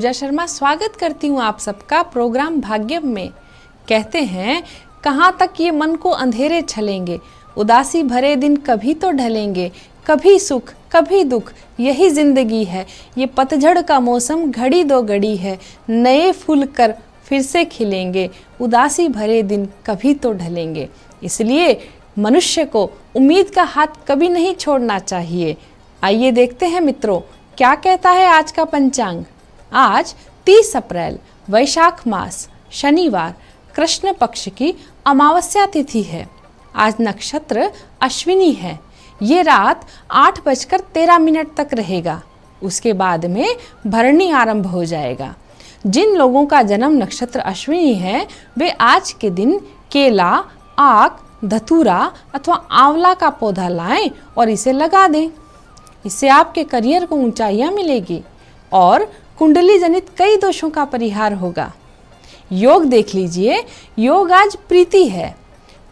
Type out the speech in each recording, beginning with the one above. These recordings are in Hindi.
पूजा शर्मा स्वागत करती हूँ आप सबका प्रोग्राम भाग्यम में। कहते हैं कहाँ तक ये मन को अंधेरे छलेंगे, उदासी भरे दिन कभी तो ढलेंगे, कभी सुख कभी दुख यही जिंदगी है, ये पतझड़ का मौसम घड़ी दो घड़ी है, नए फूल कर फिर से खिलेंगे, उदासी भरे दिन कभी तो ढलेंगे। इसलिए मनुष्य को उम्मीद का हाथ कभी नहीं छोड़ना चाहिए। आइए देखते हैं मित्रों, क्या कहता है आज का पंचांग। आज 30 अप्रैल वैशाख मास शनिवार कृष्ण पक्ष की अमावस्या तिथि है। आज नक्षत्र अश्विनी है। ये रात 8:13 तक रहेगा। उसके बाद में भरणी आरंभ हो जाएगा। जिन लोगों का जन्म नक्षत्र अश्विनी है वे आज के दिन केला, आक, धतूरा अथवा आंवला का पौधा लाएं और इसे लगा दें। इससे आपके करियर को ऊंचाइयां मिलेगी और कुंडली जनित कई दोषों का परिहार होगा। योग देख लीजिए। योग आज प्रीति है।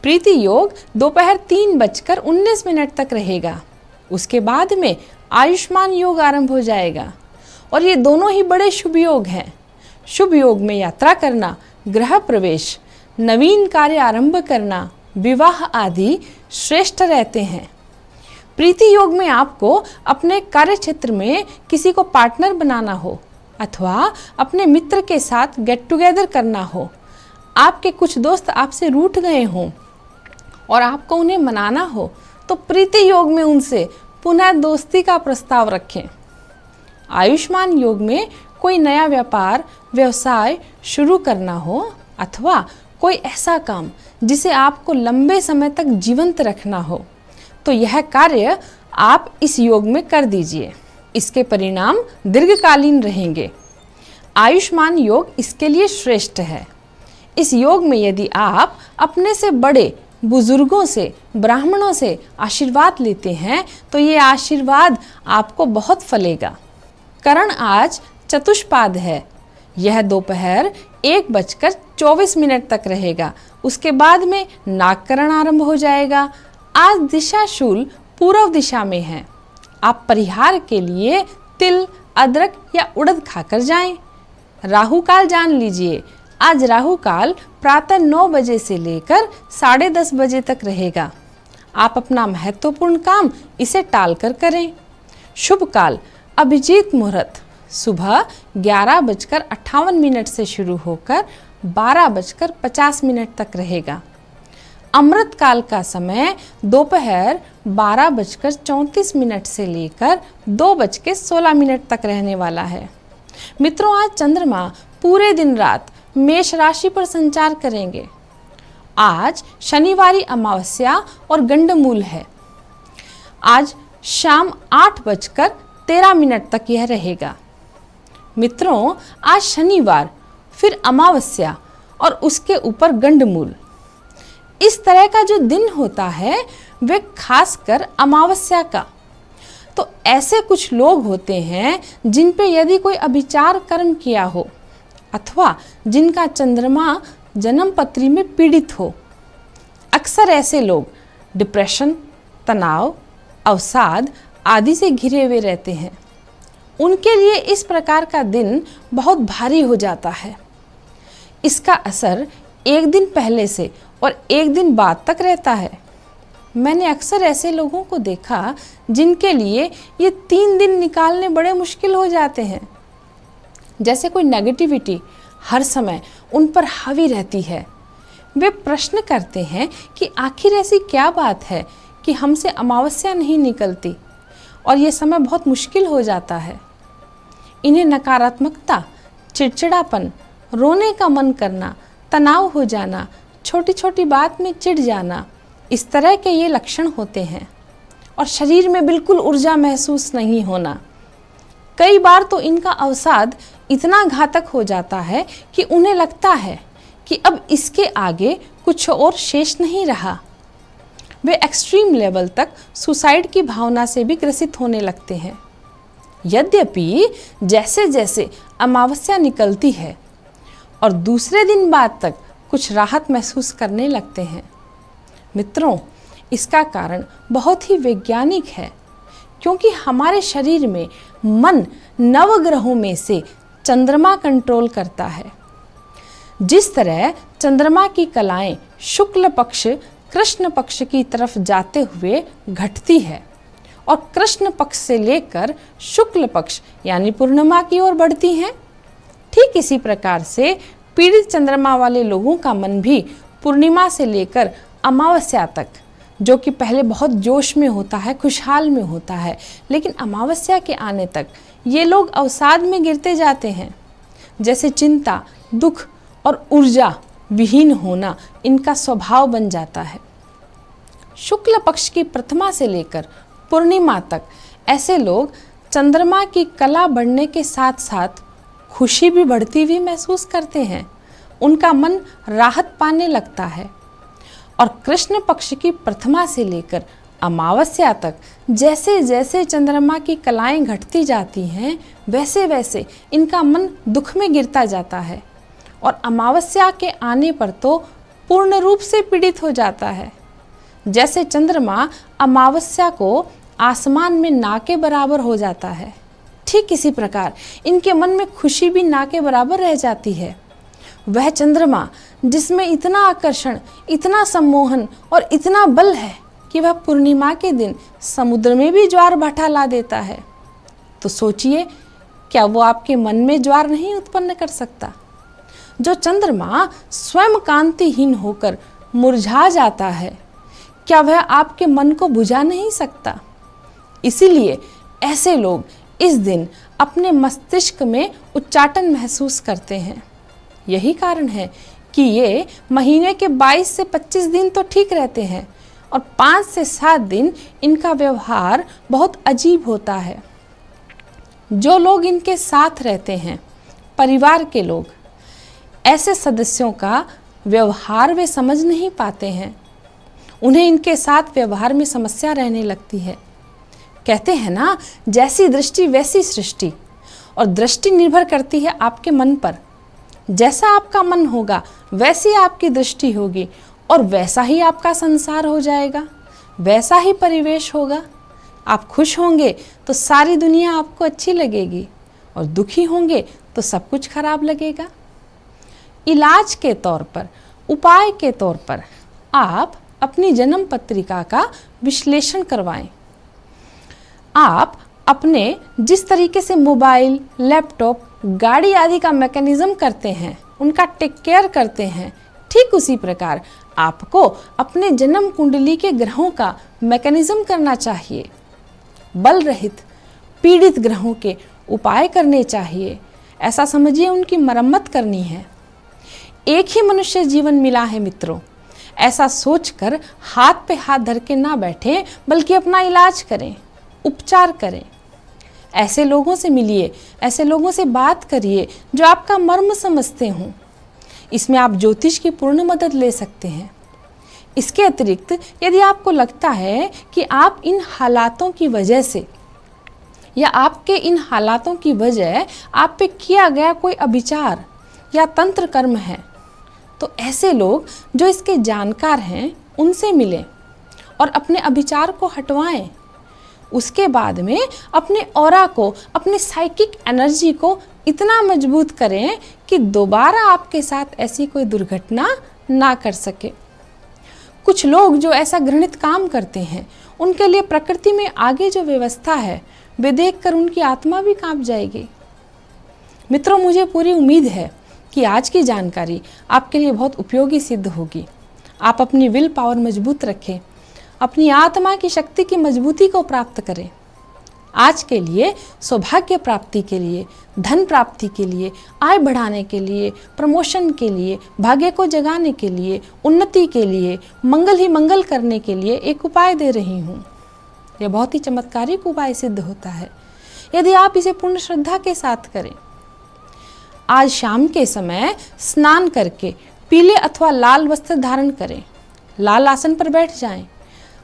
प्रीति योग दोपहर 3:19 तक रहेगा। उसके बाद में आयुष्मान योग आरंभ हो जाएगा और ये दोनों ही बड़े शुभ योग हैं। शुभ योग में यात्रा करना, गृह प्रवेश, नवीन कार्य आरंभ करना, विवाह आदि श्रेष्ठ रहते हैं। प्रीति योग में आपको अपने कार्य क्षेत्र में किसी को पार्टनर बनाना हो अथवा अपने मित्र के साथ गेट टुगेदर करना हो, आपके कुछ दोस्त आपसे रूठ गए हों और आपको उन्हें मनाना हो, तो प्रीति योग में उनसे पुनः दोस्ती का प्रस्ताव रखें। आयुष्मान योग में कोई नया व्यापार व्यवसाय शुरू करना हो अथवा कोई ऐसा काम जिसे आपको लंबे समय तक जीवंत रखना हो, तो यह कार्य आप इस योग में कर दीजिए। इसके परिणाम दीर्घकालीन रहेंगे। आयुष्मान योग इसके लिए श्रेष्ठ है। इस योग में यदि आप अपने से बड़े बुजुर्गों से, ब्राह्मणों से आशीर्वाद लेते हैं तो ये आशीर्वाद आपको बहुत फलेगा। करण आज चतुष्पाद है। यह दोपहर 1:24 तक रहेगा। उसके बाद में नागकरण आरंभ हो जाएगा। आज दिशा शूल पूर्व दिशा में है। आप परिहार के लिए तिल, अदरक या उड़द खाकर जाएं। राहु काल जान लीजिए। आज राहु काल प्रातः 9 बजे से लेकर 10:30 बजे तक रहेगा। आप अपना महत्वपूर्ण काम इसे टालकर करें। शुभ काल अभिजीत मुहूर्त सुबह 11:58 से शुरू होकर 12:50 तक रहेगा। अमृत काल का समय दोपहर 12:34 से लेकर 2:16 तक रहने वाला है। मित्रों, आज चंद्रमा पूरे दिन रात मेष राशि पर संचार करेंगे। आज शनिवारी अमावस्या और गंडमूल है। आज शाम 8:13 तक यह रहेगा। मित्रों, आज शनिवार, फिर अमावस्या और उसके ऊपर गंडमूल। इस तरह का जो दिन होता है वे खासकर अमावस्या का। तो ऐसे कुछ लोग होते हैं जिन पे यदि कोई अभिचार कर्म किया हो अथवा जिनका चंद्रमा जन्म पत्री में पीड़ित हो। अक्सर ऐसे लोग डिप्रेशन, तनाव, अवसाद आदि से घिरे हुए रहते हैं। उनके लिए इस प्रकार का दिन बहुत भारी हो जाता है। इसका असर एक दिन पहले से और एक दिन बाद तक रहता है। मैंने अक्सर ऐसे लोगों को देखा जिनके लिए ये 3 दिन निकालने बड़े मुश्किल हो जाते हैं। जैसे कोई नेगेटिविटी हर समय उन पर हावी रहती है। वे प्रश्न करते हैं कि आखिर ऐसी क्या बात है कि हमसे अमावस्या नहीं निकलती और ये समय बहुत मुश्किल हो जाता है। इन्हें नकारात्मकता, चिड़चिड़ापन, रोने का मन करना, तनाव हो जाना, छोटी छोटी बात में चिढ़ जाना, इस तरह के ये लक्षण होते हैं। और शरीर में बिल्कुल ऊर्जा महसूस नहीं होना। कई बार तो इनका अवसाद इतना घातक हो जाता है कि उन्हें लगता है कि अब इसके आगे कुछ और शेष नहीं रहा। वे एक्सट्रीम लेवल तक सुसाइड की भावना से भी ग्रसित होने लगते हैं। यद्यपि जैसे जैसे अमावस्या निकलती है और दूसरे दिन बाद तक कुछ राहत महसूस करने लगते हैं। मित्रों, इसका कारण बहुत ही वैज्ञानिक है, क्योंकि हमारे शरीर में मन नवग्रहों में से चंद्रमा कंट्रोल करता है। जिस तरह चंद्रमा की कलाएं शुक्ल पक्ष कृष्ण पक्ष की तरफ जाते हुए घटती है और कृष्ण पक्ष से लेकर शुक्ल पक्ष यानी पूर्णिमा की ओर बढ़ती हैं, ठीक इसी प्रकार से पीड़ित चंद्रमा वाले लोगों का मन भी पूर्णिमा से लेकर अमावस्या तक, जो कि पहले बहुत जोश में होता है, खुशहाल में होता है, लेकिन अमावस्या के आने तक ये लोग अवसाद में गिरते जाते हैं। जैसे चिंता, दुख और ऊर्जा विहीन होना इनका स्वभाव बन जाता है। शुक्ल पक्ष की प्रथमा से लेकर पूर्णिमा तक ऐसे लोग चंद्रमा की कला बढ़ने के साथ साथ खुशी भी बढ़ती हुई महसूस करते हैं। उनका मन राहत पाने लगता है। और कृष्ण पक्ष की प्रथमा से लेकर अमावस्या तक जैसे जैसे चंद्रमा की कलाएं घटती जाती हैं, वैसे वैसे इनका मन दुख में गिरता जाता है और अमावस्या के आने पर तो पूर्ण रूप से पीड़ित हो जाता है। जैसे चंद्रमा अमावस्या को आसमान में ना के बराबर हो जाता है, ठीक इसी प्रकार इनके मन में खुशी भी ना के बराबर रह जाती है। वह चंद्रमा जिसमें इतना आकर्षण, इतना सम्मोहन और इतना बल है कि वह पूर्णिमा के दिन समुद्र में भी ज्वार भाटा ला देता है, तो सोचिए क्या वो आपके मन में ज्वार नहीं उत्पन्न कर सकता। जो चंद्रमा स्वयं कांतिहीन होकर मुरझा जाता है, क्या वह आपके मन को बुझा नहीं सकता। इसीलिए ऐसे लोग इस दिन अपने मस्तिष्क में उच्चाटन महसूस करते हैं। यही कारण है कि ये महीने के 22 से 25 दिन तो ठीक रहते हैं और 5 से 7 दिन इनका व्यवहार बहुत अजीब होता है। जो लोग इनके साथ रहते हैं, परिवार के लोग, ऐसे सदस्यों का व्यवहार वे समझ नहीं पाते हैं। उन्हें इनके साथ व्यवहार में समस्या रहने लगती है। कहते हैं ना, जैसी दृष्टि वैसी सृष्टि, और दृष्टि निर्भर करती है आपके मन पर। जैसा आपका मन होगा वैसी आपकी दृष्टि होगी और वैसा ही आपका संसार हो जाएगा, वैसा ही परिवेश होगा। आप खुश होंगे तो सारी दुनिया आपको अच्छी लगेगी और दुखी होंगे तो सब कुछ खराब लगेगा। इलाज के तौर पर, उपाय के तौर पर आप अपनी जन्म पत्रिका का विश्लेषण करवाएं। आप अपने जिस तरीके से मोबाइल, लैपटॉप, गाड़ी आदि का मैकेनिज्म करते हैं, उनका टेक केयर करते हैं, ठीक उसी प्रकार आपको अपने जन्म कुंडली के ग्रहों का मैकेनिज्म करना चाहिए। बल रहित पीड़ित ग्रहों के उपाय करने चाहिए। ऐसा समझिए उनकी मरम्मत करनी है। एक ही मनुष्य जीवन मिला है मित्रों, ऐसा सोचकर हाथ पे हाथ धर के ना बैठें, बल्कि अपना इलाज करें, उपचार करें। ऐसे लोगों से मिलिए, ऐसे लोगों से बात करिए जो आपका मर्म समझते हों। इसमें आप ज्योतिष की पूर्ण मदद ले सकते हैं। इसके अतिरिक्त यदि आपको लगता है कि आप इन हालातों की वजह से या आपके इन हालातों की वजह आप पे किया गया कोई अभिचार या तंत्र कर्म है, तो ऐसे लोग जो इसके जानकार हैं उनसे मिलें और अपने अभिचार को हटवाएं। उसके बाद में अपने ऑरा को, अपनी साइकिक एनर्जी को इतना मजबूत करें कि दोबारा आपके साथ ऐसी कोई दुर्घटना ना कर सके। कुछ लोग जो ऐसा घृणित काम करते हैं, उनके लिए प्रकृति में आगे जो व्यवस्था है वे देखकर उनकी आत्मा भी कांप जाएगी। मित्रों, मुझे पूरी उम्मीद है कि आज की जानकारी आपके लिए बहुत उपयोगी सिद्ध होगी। आप अपनी विल पावर मजबूत रखें, अपनी आत्मा की शक्ति की मजबूती को प्राप्त करें। आज के लिए, सौभाग्य प्राप्ति के लिए, धन प्राप्ति के लिए, आय बढ़ाने के लिए, प्रमोशन के लिए, भाग्य को जगाने के लिए, उन्नति के लिए, मंगल ही मंगल करने के लिए एक उपाय दे रही हूँ। यह बहुत ही चमत्कारिक उपाय सिद्ध होता है यदि आप इसे पूर्ण श्रद्धा के साथ करें। आज शाम के समय स्नान करके पीले अथवा लाल वस्त्र धारण करें, लाल आसन पर बैठ जाएं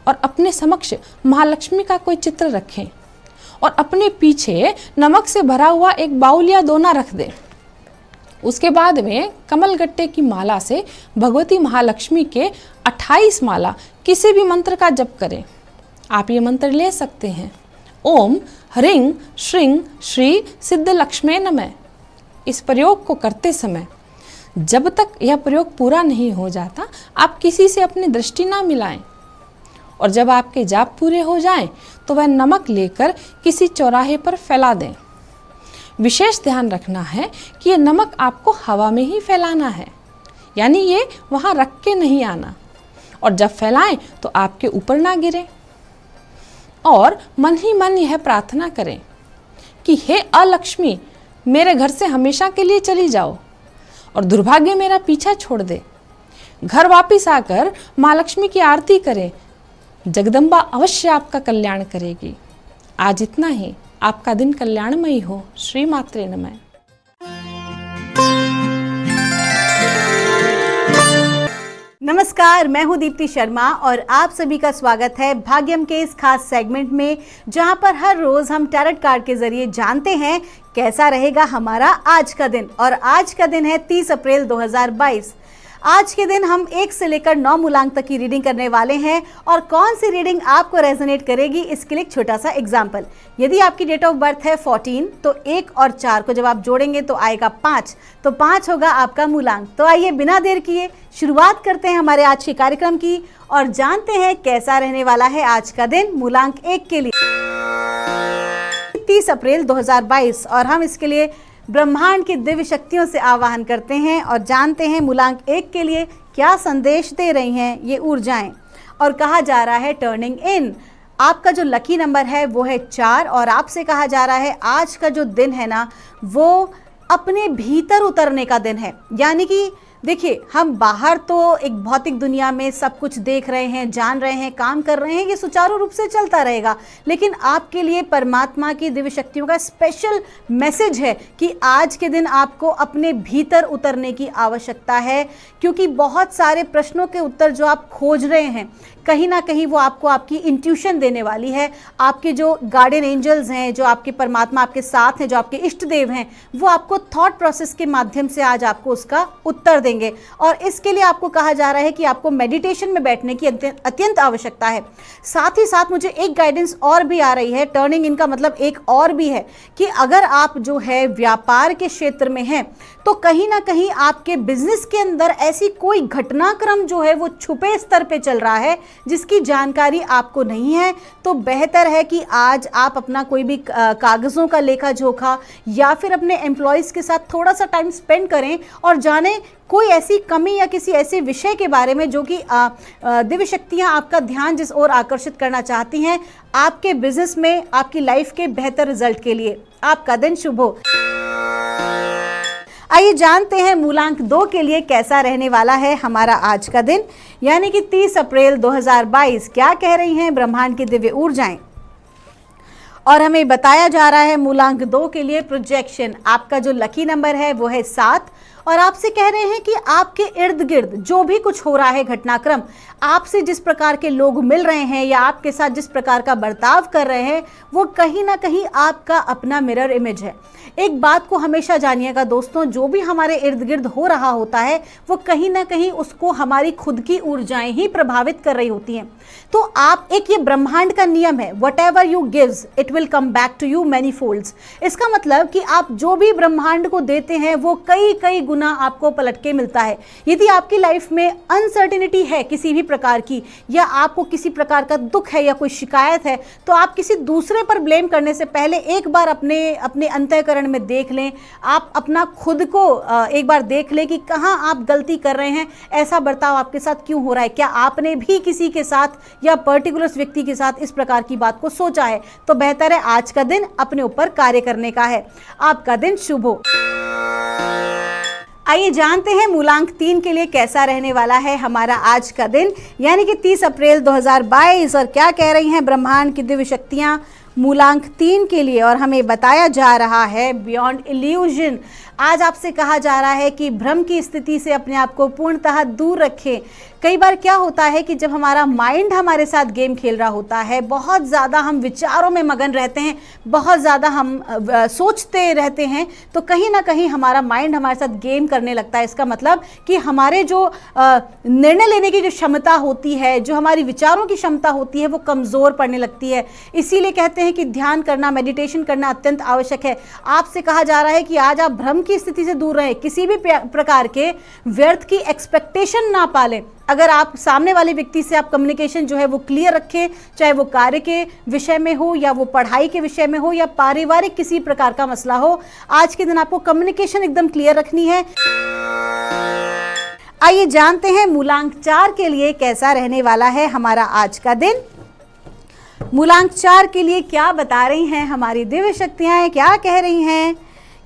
और अपने समक्ष महालक्ष्मी का कोई चित्र रखें और अपने पीछे नमक से भरा हुआ एक बाउल या दोना रख दें। उसके बाद में कमल गट्टे की माला से भगवती महालक्ष्मी के 28 माला किसी भी मंत्र का जप करें। आप ये मंत्र ले सकते हैं। ओम ह्रीं श्रीं श्री सिद्ध लक्ष्मी नमः। इस प्रयोग को करते समय जब तक यह प्रयोग पूरा नहीं हो जाता आप किसी से अपनी दृष्टि ना मिलाएं, और जब आपके जाप पूरे हो जाएं तो वह नमक लेकर किसी चौराहे पर फैला दें। विशेष ध्यान रखना है कि ये नमक आपको हवा में ही फैलाना है, यानी ये वहाँ रख के नहीं आना, और जब फैलाएं तो आपके ऊपर ना गिरे। और मन ही मन यह प्रार्थना करें कि हे अलक्ष्मी, मेरे घर से हमेशा के लिए चली जाओ और दुर्भाग्य मेरा पीछा छोड़ दे। घर वापिस आकर माँ लक्ष्मी की आरती करें, जगदम्बा अवश्य आपका कल्याण करेगी। आज इतना ही, आपका दिन कल्याणमयी हो। श्री मात्रे नमः। नमस्कार, मैं हूं दीप्ति शर्मा और आप सभी का स्वागत है भाग्यम के इस खास सेगमेंट में, जहां पर हर रोज हम टैरोट कार्ड के जरिए जानते हैं कैसा रहेगा हमारा आज का दिन। और आज का दिन है 30 अप्रैल 2022। आज के दिन हम 1 से लेकर 9 मूलांक तक की रीडिंग करने वाले हैं, और कौन सी रीडिंग आपको रेजोनेट करेगी इसके लिए एक छोटा सा एग्जाम्पल। यदि आपकी डेट ऑफ बर्थ है 14, तो 1 और 4 को जब आप जोड़ेंगे तो आएगा 5, तो 5 होगा आपका मूलांक। तो आइए बिना देर किए शुरुआत करते हैं हमारे आज के कार्यक्रम की और जानते हैं कैसा रहने वाला है आज का दिन मूलांक 1 के लिए 30 अप्रैल 2022। और हम इसके लिए ब्रह्मांड की दिव्य शक्तियों से आवाहन करते हैं और जानते हैं मूलांक 1 के लिए क्या संदेश दे रही हैं ये ऊर्जाएं। और कहा जा रहा है टर्निंग इन। आपका जो लकी नंबर है वो है 4, और आपसे कहा जा रहा है आज का जो दिन है ना, वो अपने भीतर उतरने का दिन है। यानी कि देखिए, हम बाहर तो एक भौतिक दुनिया में सब कुछ देख रहे हैं, जान रहे हैं, काम कर रहे हैं, ये सुचारू रूप से चलता रहेगा, लेकिन आपके लिए परमात्मा की दिव्य शक्तियों का स्पेशल मैसेज है कि आज के दिन आपको अपने भीतर उतरने की आवश्यकता है, क्योंकि बहुत सारे प्रश्नों के उत्तर जो आप खोज रहे हैं कहीं ना कहीं वो आपको आपकी इंट्यूशन देने वाली है। आपके जो गार्डियन एंजल्स हैं, जो आपके परमात्मा आपके साथ हैं, जो आपके इष्ट देव हैं, वो आपको थॉट प्रोसेस के माध्यम से आज आपको उसका उत्तर देंगे। और इसके लिए आपको कहा जा रहा है कि आपको मेडिटेशन में बैठने की अत्यंत आवश्यकता है। साथ ही साथ मुझे एक गाइडेंस और भी आ रही है, टर्निंग इनका मतलब एक और भी है कि अगर आप जो है व्यापार के क्षेत्र में हैं, तो कहीं ना कहीं आपके बिजनेस के अंदर ऐसी कोई घटनाक्रम जो है वो छुपे स्तर पे चल रहा है जिसकी जानकारी आपको नहीं है। तो बेहतर है कि आज आप अपना कोई भी कागज़ों का लेखा जोखा या फिर अपने एम्प्लॉयज़ के साथ थोड़ा सा टाइम स्पेंड करें और जानें कोई ऐसी कमी या किसी ऐसे विषय के बारे में जो कि दिव्य शक्तियाँ आपका ध्यान जिस ओर आकर्षित करना चाहती हैं आपके बिजनेस में, आपकी लाइफ के बेहतर रिजल्ट के लिए। आपका दिन शुभ हो। आइए जानते हैं मूलांक 2 के लिए कैसा रहने वाला है हमारा आज का दिन, यानी कि 30 अप्रैल 2022। क्या कह रही हैं ब्रह्मांड की दिव्य ऊर्जाएं। और हमें बताया जा रहा है मूलांक 2 के लिए प्रोजेक्शन। आपका जो लकी नंबर है वो है 7, और आपसे कह रहे हैं कि आपके इर्द गिर्द जो भी कुछ हो रहा है घटनाक्रम, आपसे जिस प्रकार के लोग मिल रहे हैं या आपके साथ जिस प्रकार का बर्ताव कर रहे हैं, वो कहीं ना कहीं आपका अपना मिरर इमेज है। एक बात को हमेशा जानिएगा दोस्तों, जो भी हमारे इर्द गिर्द हो रहा होता है वो कहीं ना कहीं उसको हमारी खुद की ऊर्जाएं ही प्रभावित कर रही होती हैं। तो आप एक, ये ब्रह्मांड का नियम है, whatever you gives it will come back to you many folds. इसका मतलब कि आप जो भी ब्रह्मांड को देते हैं वो कई कई गुना आपको पलट के मिलता है। यदि आपकी लाइफ में अनसर्टेनिटी है किसी भी प्रकार की, या आपको किसी प्रकार का दुख है या कोई शिकायत है, तो आप किसी दूसरे पर ब्लेम करने से पहले एक बार अपने अंतःकरण में देख लें। आप अपना खुद को एक बार देख लें कि कहाँ आप गलती कर रहे हैं, ऐसा बर्ताव आपके साथ क्यों हो रहा है, क्या आपने भी किसी के साथ या पर्टिकुलर व्यक्ति के साथ इस प्रकार की बात को सोचा है। तो बेहतर है आज का दिन अपने ऊपर कार्य करने का है। आपका दिन शुभ हो। आइए जानते हैं मूलांक 3 के लिए कैसा रहने वाला है हमारा आज का दिन, यानी कि 30 अप्रैल 2022। और क्या कह रही हैं ब्रह्मांड की दिव्य शक्तियाँ मूलांक 3 के लिए। और हमें बताया जा रहा है बियॉन्ड इल्यूजन। आज आपसे कहा जा रहा है कि भ्रम की स्थिति से अपने आप को पूर्णतः दूर रखें। कई बार क्या होता है कि जब हमारा माइंड हमारे साथ गेम खेल रहा होता है, बहुत ज़्यादा हम विचारों में मगन रहते हैं, बहुत ज़्यादा हम सोचते रहते हैं, तो कहीं ना कहीं हमारा माइंड हमारे साथ गेम करने लगता है। इसका मतलब कि हमारे जो निर्णय लेने की जो क्षमता होती है, जो हमारी विचारों की क्षमता होती है, वो कमज़ोर पड़ने लगती है। इसीलिए कहते हैं कि ध्यान करना, मेडिटेशन करना अत्यंत आवश्यक है। आपसे कहा जा रहा है कि आज आप भ्रम की स्थिति से दूर रहें, किसी भी प्रकार के व्यर्थ की एक्सपेक्टेशन ना पालें। अगर आप सामने वाले व्यक्ति से आप कम्युनिकेशन जो है वो क्लियर रखें, चाहे वो कार्य के विषय में हो या वो पढ़ाई के विषय में हो या पारिवारिक किसी प्रकार का मसला हो, आज के दिन आपको कम्युनिकेशन एकदम क्लियर रखनी है। आइए जानते हैं मूलांक 4 के लिए कैसा रहने वाला है हमारा आज का दिन। मूलांक 4 के लिए क्या बता रही हैं हमारी दिव्य शक्तियाँ, क्या कह रही हैं,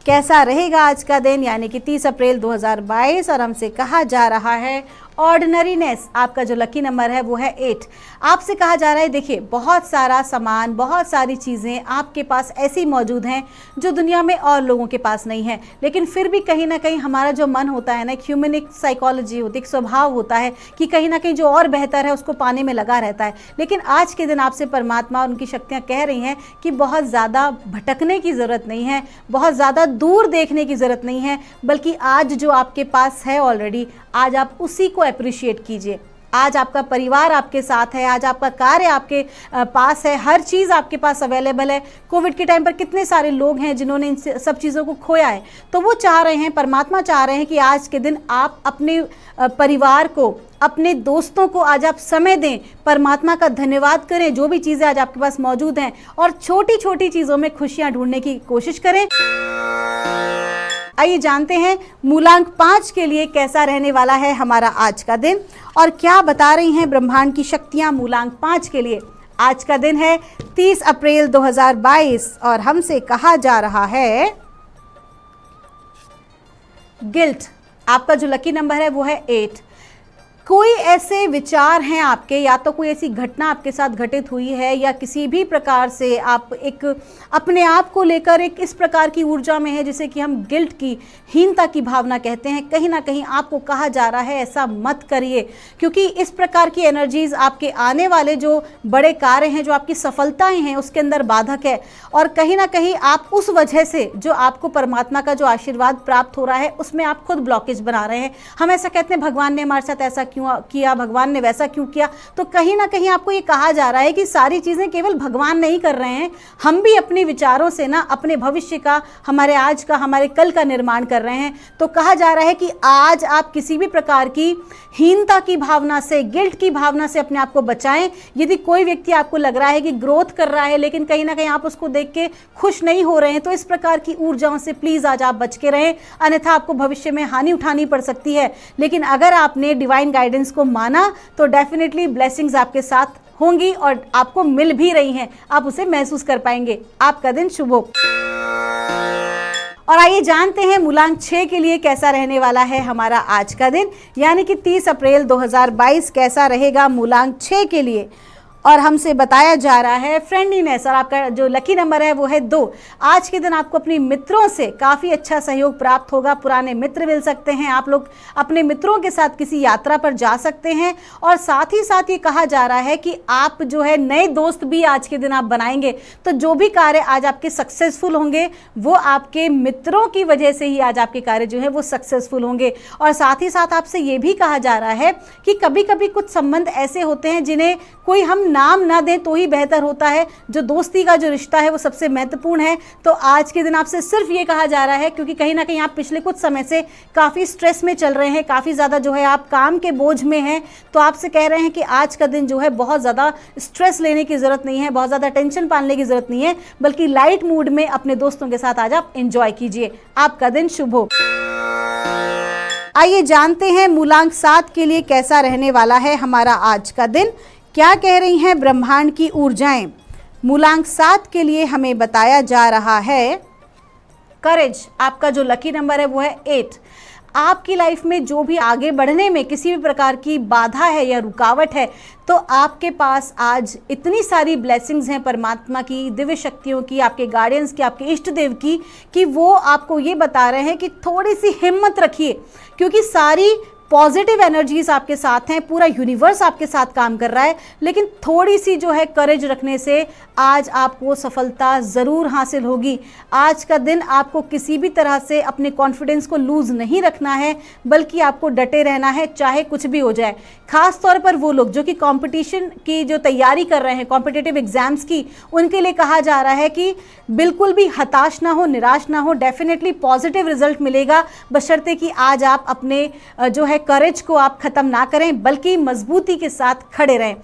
कैसा रहेगा आज का दिन, यानी कि 30 अप्रैल 2022। और हमसे कहा जा रहा है ऑर्डिनरीनेस, आपका जो लकी नंबर है वो है 8। आपसे कहा जा रहा है देखिए, बहुत सारा सामान, बहुत सारी चीज़ें आपके पास ऐसी मौजूद हैं जो दुनिया में और लोगों के पास नहीं है, लेकिन फिर भी कहीं ना कहीं हमारा जो मन होता है ना, एक ह्यूमन एक साइकोलॉजी होती है, एक स्वभाव होता है कि कहीं ना कहीं जो और बेहतर है उसको पाने में लगा रहता है। लेकिन आज के दिन आपसे परमात्मा और उनकी शक्तियाँ कह रही हैं कि बहुत ज़्यादा भटकने की ज़रूरत नहीं है, बहुत ज़्यादा दूर देखने की ज़रूरत नहीं है, बल्कि आज जो आपके पास है ऑलरेडी, आज आप उसी को अप्रिशिएट कीजिए। आज आपका परिवार आपके साथ है, आज आपका कार्य आपके पास है, हर चीज़ आपके पास अवेलेबल है। कोविड के टाइम पर कितने सारे लोग हैं जिन्होंने इन सब चीज़ों को खोया है, तो वो चाह रहे हैं, परमात्मा चाह रहे हैं कि आज के दिन आप अपने परिवार को, अपने दोस्तों को आज आप समय दें, परमात्मा का धन्यवाद करें जो भी चीज़ें आज आपके पास मौजूद हैं, और छोटी छोटी चीज़ों में खुशियाँ ढूंढने की कोशिश करें। आइए जानते हैं मूलांक 5 के लिए कैसा रहने वाला है हमारा आज का दिन, और क्या बता रही हैं ब्रह्मांड की शक्तियाँ मूलांक 5 के लिए। आज का दिन है 30 अप्रैल 2022 और हमसे कहा जा रहा है गिल्ट, आपका जो लकी नंबर है वो है 8। कोई ऐसे विचार हैं आपके, या तो कोई ऐसी घटना आपके साथ घटित हुई है, या किसी भी प्रकार से आप एक अपने आप को लेकर एक इस प्रकार की ऊर्जा में है जिसे कि हम गिल्ट की, हीनता की भावना कहते हैं। कहीं ना कहीं आपको कहा जा रहा है ऐसा मत करिए, क्योंकि इस प्रकार की एनर्जीज आपके आने वाले जो बड़े कार्य हैं, जो आपकी सफलताएं हैं, उसके अंदर बाधक है। और कहीं ना कहीं आप उस वजह से जो आपको परमात्मा का जो आशीर्वाद प्राप्त हो रहा है उसमें आप खुद ब्लॉकेज बना रहे हैं। हम ऐसा कहते हैं भगवान ने हमारे साथ ऐसा क्यों किया, भगवान ने वैसा क्यों किया, तो कहीं ना कहीं आपको ये कहा जा रहा है कि सारी चीज़ें केवल भगवान नहीं कर रहे हैं, हम भी अपने विचारों से ना अपने भविष्य का, हमारे आज का, हमारे कल का निर्माण कर रहे हैं। तो कहा जा रहा है कि आज आप किसी भी प्रकार की हीनता की भावना से, गिल्ट की भावना से अपने आप को बचाएं। यदि कोई व्यक्ति आपको लग रहा है कि ग्रोथ कर रहा है, लेकिन कहीं ना कहीं आप उसको देख के खुश नहीं हो रहे हैं, तो इस प्रकार की ऊर्जाओं से प्लीज़ आज आप बच के रहें, अन्यथा आपको भविष्य में हानि उठानी पड़ सकती है। लेकिन अगर आपने डिवाइन गाइडेंस को माना तो डेफिनेटली ब्लेसिंग्स आपके साथ होंगी और आपको मिल भी रही हैं, आप उसे महसूस कर पाएंगे। आपका दिन शुभ हो। और आइए जानते हैं मूलांक 6 के लिए कैसा रहने वाला है हमारा आज का दिन, यानी कि 30 अप्रैल 2022 कैसा रहेगा मूलांक 6 के लिए। और हमसे बताया जा रहा है फ्रेंडलीनेस, और आपका जो लकी नंबर है वो है 2। आज के दिन आपको अपने मित्रों से काफ़ी अच्छा सहयोग प्राप्त होगा, पुराने मित्र मिल सकते हैं, आप लोग अपने मित्रों के साथ किसी यात्रा पर जा सकते हैं। और साथ ही साथ ये कहा जा रहा है कि आप जो है नए दोस्त भी आज के दिन आप बनाएंगे, तो जो भी कार्य आज आपके सक्सेसफुल होंगे वो आपके मित्रों की वजह से ही आज आपके कार्य जो है वो सक्सेसफुल होंगे। और साथ ही साथ आपसे ये भी कहा जा रहा है कि कभी कभी कुछ संबंध ऐसे होते हैं जिन्हें कोई हम नाम ना दें तो ही बेहतर होता है, जो दोस्ती का जो रिश्ता है वो सबसे महत्वपूर्ण है। तो आज के दिन आपसे सिर्फ ये कहा जा रहा है, क्योंकि कहीं ना कहीं आप पिछले कुछ समय से काफ़ी स्ट्रेस में चल रहे हैं, काफ़ी ज़्यादा जो है आप काम के बोझ में हैं, तो आपसे कह रहे हैं कि आज का दिन जो है बहुत ज़्यादा स्ट्रेस लेने की ज़रूरत नहीं है, बहुत ज़्यादा टेंशन पालने की ज़रूरत नहीं है, बल्कि लाइट मूड में अपने दोस्तों के साथ आज आप एंजॉय कीजिए। आपका दिन शुभ हो। आइए जानते हैं मूलांक 7 के लिए कैसा रहने वाला है हमारा आज का दिन, क्या कह रही हैं ब्रह्मांड की ऊर्जाएं। मूलांक 7 के लिए हमें बताया जा रहा है करेज, आपका जो लकी नंबर है वो है 8। आपकी लाइफ में जो भी आगे बढ़ने में किसी भी प्रकार की बाधा है या रुकावट है, तो आपके पास आज इतनी सारी ब्लेसिंग्स हैं परमात्मा की, दिव्य शक्तियों की, आपके गार्डियंस की, आपके इष्ट देव की, कि वो आपको ये बता रहे हैं कि थोड़ी सी हिम्मत रखिए, क्योंकि सारी पॉजिटिव एनर्जीज आपके साथ हैं, पूरा यूनिवर्स आपके साथ काम कर रहा है, लेकिन थोड़ी सी जो है करेज रखने से आज आपको सफलता ज़रूर हासिल होगी। आज का दिन आपको किसी भी तरह से अपने कॉन्फिडेंस को लूज़ नहीं रखना है, बल्कि आपको डटे रहना है, चाहे कुछ भी हो जाए। खास तौर पर वो लोग जो कि कंपटीशन की जो तैयारी कर रहे हैं, कॉम्पिटिटिव एग्जाम्स की, उनके लिए कहा जा रहा है कि बिल्कुल भी हताश ना हो, निराश ना हो, डेफिनेटली पॉजिटिव रिजल्ट मिलेगा, बशर्ते कि आज आप अपने जो है करेज को आप खत्म ना करें, बल्कि मजबूती के साथ खड़े रहें।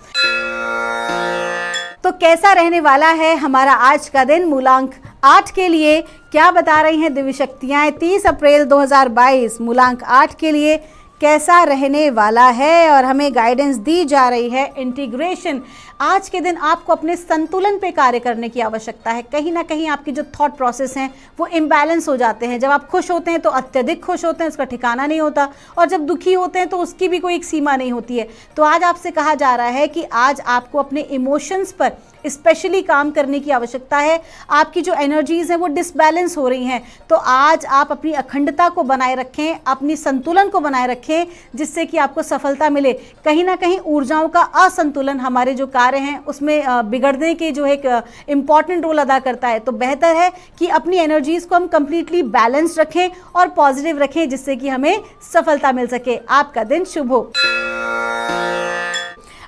तो कैसा रहने वाला है हमारा आज का दिन मूलांक 8 के लिए, क्या बता रही हैं दिव्य शक्तियाँ 30 अप्रैल 2022 मूलांक 8 के लिए कैसा रहने वाला है। और हमें गाइडेंस दी जा रही है इंटीग्रेशन। आज के दिन आपको अपने संतुलन पे कार्य करने की आवश्यकता है। कहीं ना कहीं आपकी जो थॉट प्रोसेस हैं वो इम्बैलेंस हो जाते हैं। जब आप खुश होते हैं तो अत्यधिक खुश होते हैं, उसका ठिकाना नहीं होता, और जब दुखी होते हैं तो उसकी भी कोई एक सीमा नहीं होती है। तो आज आपसे कहा जा रहा है कि आज आपको अपने इमोशंस पर स्पेशली काम करने की आवश्यकता है। आपकी जो एनर्जीज हैं वो डिसबैलेंस हो रही हैं, तो आज आप अपनी अखंडता को बनाए रखें, अपनी संतुलन को बनाए रखें, जिससे कि आपको सफलता मिले। कहीं ना कहीं ऊर्जाओं का असंतुलन हमारे जो कार्य हैं उसमें बिगड़ने के जो एक इम्पॉर्टेंट रोल अदा करता है। तो बेहतर है कि अपनी एनर्जीज को हम कंप्लीटली बैलेंस रखें और पॉजिटिव रखें, जिससे कि हमें सफलता मिल सके। आपका दिन शुभ हो।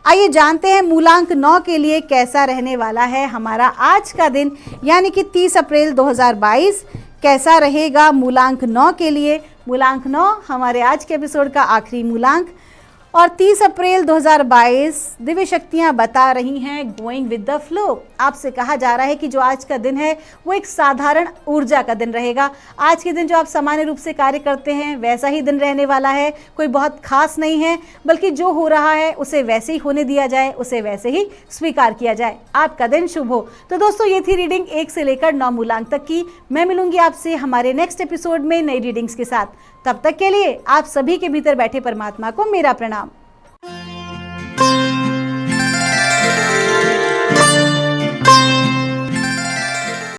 आइए जानते हैं मूलांक 9 के लिए कैसा रहने वाला है हमारा आज का दिन, यानी कि 30 अप्रैल 2022 कैसा रहेगा मूलांक 9 के लिए। मूलांक 9 हमारे आज के एपिसोड का आखिरी मूलांक, और 30 अप्रैल 2022 दिव्य शक्तियाँ बता रही हैं गोइंग विद द फ्लो। आपसे कहा जा रहा है कि जो आज का दिन है वो एक साधारण ऊर्जा का दिन रहेगा। आज के दिन जो आप सामान्य रूप से कार्य करते हैं वैसा ही दिन रहने वाला है, कोई बहुत खास नहीं है, बल्कि जो हो रहा है उसे वैसे ही होने दिया जाए, उसे वैसे ही स्वीकार किया जाए। आपका दिन शुभ हो। तो दोस्तों ये थी रीडिंग 1 से लेकर 9 मूलांक तक की। मैं मिलूंगी आपसे हमारे नेक्स्ट एपिसोड में नई रीडिंग्स के साथ। तब तक के लिए आप सभी के भीतर बैठे परमात्मा को मेरा प्रणाम।